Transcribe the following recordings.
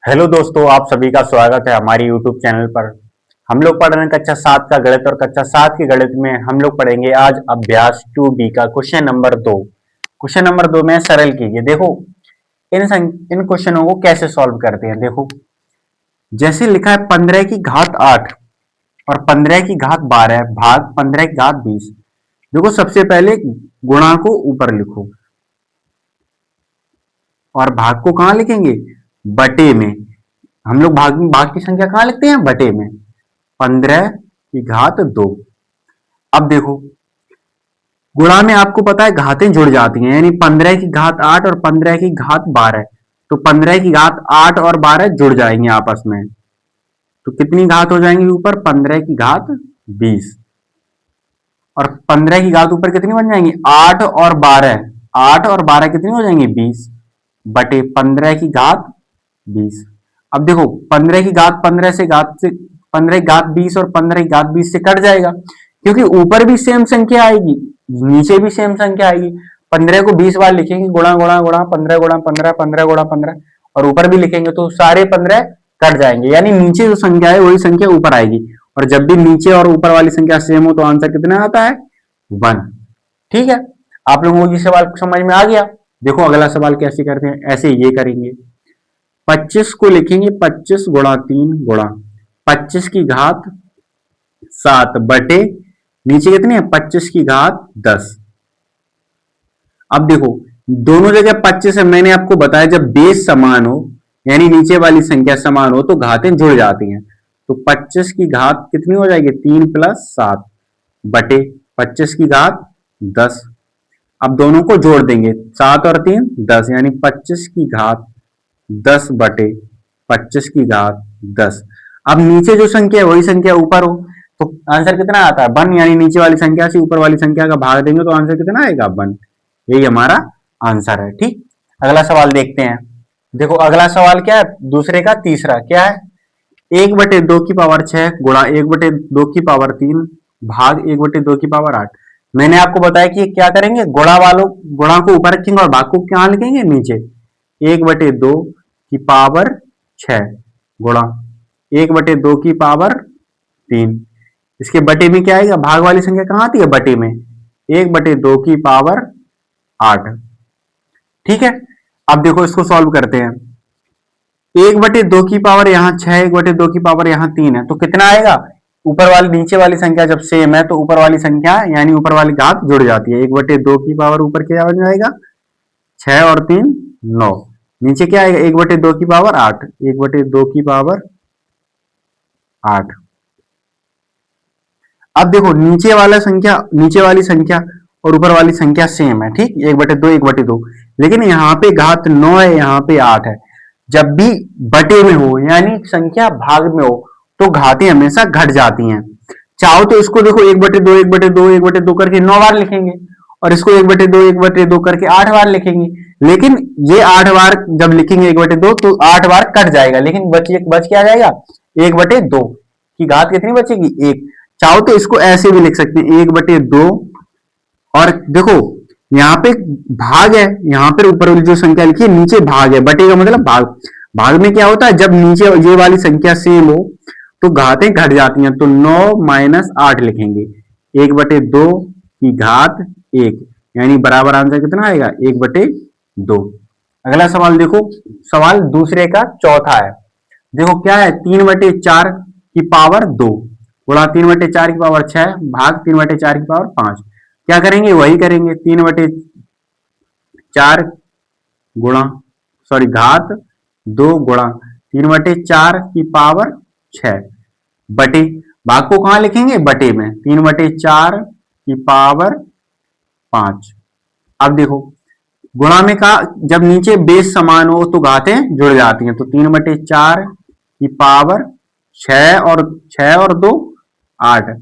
Hello दोस्तों, आप सभी का स्वागत है हमारी यूट्यूब चैनल पर। हम लोग पढ़ रहे हैं कक्षा 7 का गणित और कक्षा 7 के गणित में हम लोग पढ़ेंगे आज अभ्यास 2B का क्वेश्चन नंबर 2। क्वेश्चन नंबर 2 में सरल कीजिए। देखो इन क्वेश्चनों को कैसे सॉल्व करते हैं। देखो जैसे लिखा है 15 की घात 8 और 15 की घात 12 भाग 15 की घात 20। देखो सबसे पहले गुणा को ऊपर लिखो और भाग को कहां लिखेंगे, बटे में। हम लोग भाग की संख्या कहां लिखते हैं, बटे में। 15 की घात 2। अब देखो गुणा में आपको पता है घातें जुड़ जाती हैं, यानी 15 की घात 8 और 15 की घात 12। तो 15 की घात 8 और 12 जुड़ जाएंगे आपस में, तो कितनी घात हो जाएंगी ऊपर, 15 की घात 20। और 15 की घात ऊपर कितनी बन जाएंगी, 8 और 12। 8 और 12 कितनी हो जाएंगी, 20 बटे 15 की घात 20। अब देखो 15 की घात 15 की घात 20 और 15 की घात 20 से कट जाएगा, क्योंकि ऊपर भी सेम संख्या आएगी नीचे भी सेम संख्या आएगी। 15 को 20 बार लिखेंगे, गुणा गुणा गुणा 15 गुणा 15 15 गुणा 15, और ऊपर भी लिखेंगे तो सारे 15 कट जाएंगे, यानी नीचे जो संख्या है वही संख्या ऊपर आएगी। और जब भी नीचे और ऊपर वाली संख्या सेम हो तो आंसर कितना आता है, 1। ठीक है, आप लोगों को ये सवाल समझ में आ गया। देखो अगला सवाल कैसे करते हैं, ऐसे ये करेंगे। 25 को लिखेंगे 25 गुणा 3 गुणा 25 की घात 7 बटे नीचे कितने हैं, 25 की घात 10। अब देखो दोनों जगह 25 है, मैंने आपको बताया जब बेस समान हो यानी नीचे वाली संख्या समान हो तो घातें जुड़ जाती हैं। तो 25 की घात कितनी हो जाएगी, 3 + 7 बटे 25 की घात 10। अब दोनों को जोड़ देंगे, 7 और 3 10, यानी 25 की घात 10 बटे 25 की घात 10। अब नीचे जो संख्या है वही संख्या ऊपर हो तो आंसर कितना आता है, 1। यानी नीचे वाली संख्या से ऊपर वाली संख्या का भाग देंगे तो आंसर कितना आएगा, 1। यही हमारा आंसर है। ठीक, अगला सवाल देखते हैं। देखो अगला सवाल क्या है, दूसरे का तीसरा क्या है, 1/2 की पावर 6 गुणा 1/2 की पावर 3 भाग 1/2 की पावर 8। मैंने आपको बताया कि क्या करेंगे, गुणा को ऊपर रखेंगे और भाग को क्या लिखेंगे, नीचे। 1/2 की पावर 6 गुणा 1/2 की पावर 3। इसके बटे में क्या आएगा, भाग वाली संख्या कहां आती है, बटे में। 1/2 की पावर 8। ठीक है, अब देखो इसको सॉल्व करते हैं। 1/2 की पावर यहाँ 6, 1/2 की पावर यहाँ 3 है, तो कितना आएगा, ऊपर वाली नीचे वाली संख्या जब सेम है तो ऊपर वाली संख्या यानी ऊपर वाली घात जुड़ जाती है। 1/2 की पावर ऊपर क्या बन जाएगा, 6 और 3 9। नीचे क्या आएगा, 1/2 की पावर 8, 1/2 की पावर 8। अब देखो नीचे वाली संख्या और ऊपर वाली संख्या सेम है। ठीक, 1/2 1/2, लेकिन यहाँ पे घात 9 है, यहाँ पे 8 है। जब भी बटे में हो यानी संख्या भाग में हो तो घातें हमेशा घट जाती हैं। चाहो तो इसको देखो 1/2 1/2 1/2 करके 9 बार लिखेंगे और इसको 1/2 1/2 करके 8 बार लिखेंगे, लेकिन ये 8 बार जब लिखेंगे 1/2 तो 8 बार कट जाएगा, लेकिन बच क्या जाएगा, 1/2 की घात कितनी बचेगी, 1। चाहो तो इसको ऐसे भी लिख सकते हैं, 1/2। और देखो यहाँ पे भाग है, यहाँ पर ऊपर वाली जो संख्या लिखी है नीचे भाग है, बटे का मतलब भाग। भाग में क्या होता है, जब नीचे ये वाली संख्या सेम हो तो घातें घट जाती हैं, तो 9 - 8 लिखेंगे। 1/2 की घात 1, यानी बराबर आंसर कितना आएगा, 1/2। अगला सवाल देखो, सवाल दूसरे का चौथा है। देखो क्या है, 3/4 की पावर 2 गुणा 3/4 की पावर 6 भाग 3/4 की पावर 5। क्या करेंगे, वही करेंगे, 3/4 गुणा घात 2 गुणा 3/4 की पावर 6 बटे, भाग को कहां लिखेंगे, बटे में, 3/4 की पावर 5। अब देखो गुणा में का जब नीचे बेस समान हो तो घातें जुड़ जाती हैं, तो 3/4 की पावर 6 और 2 8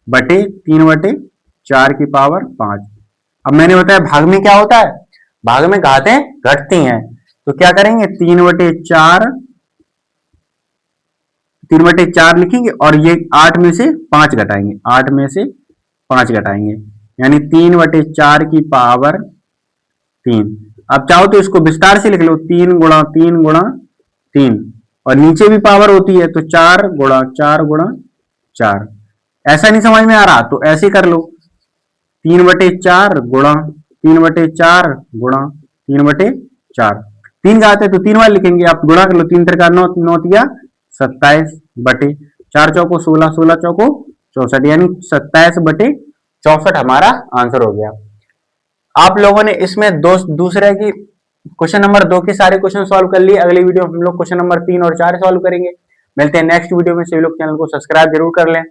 बटे 3/4 की पावर 5। अब मैंने बताया भाग में क्या होता है, भाग में घातें घटती हैं, तो क्या करेंगे, 3/4 लिखेंगे और ये 8 में से 5 घटाएंगे, 8 में से 5 घटाएंगे, यानी 3/4 की पावर 3। अब चाहो तो इसको विस्तार से लिख लो, 3 गुणा 3 गुणा 3 और नीचे भी पावर होती है, तो 4 गुणा 4 गुणा 4। ऐसा नहीं समझ में आ रहा तो ऐसे कर लो, 3/4 गुणा 3/4 गुणा 3/4। 3 घात है तो 3 बार लिखेंगे, आप गुणा कर लो, 3 3 9 9 27 बटे 4 चौको 16 16 चौको 64, यानी 27/64 हमारा आंसर हो गया। आप लोगों ने इसमें दूसरे की क्वेश्चन नंबर 2 के सारे क्वेश्चन सॉल्व कर लिए। अगली वीडियो में हम लोग क्वेश्चन नंबर 3 और 4 सॉल्व करेंगे। मिलते हैं नेक्स्ट वीडियो में। सभी लोग चैनल को सब्सक्राइब जरूर कर लें।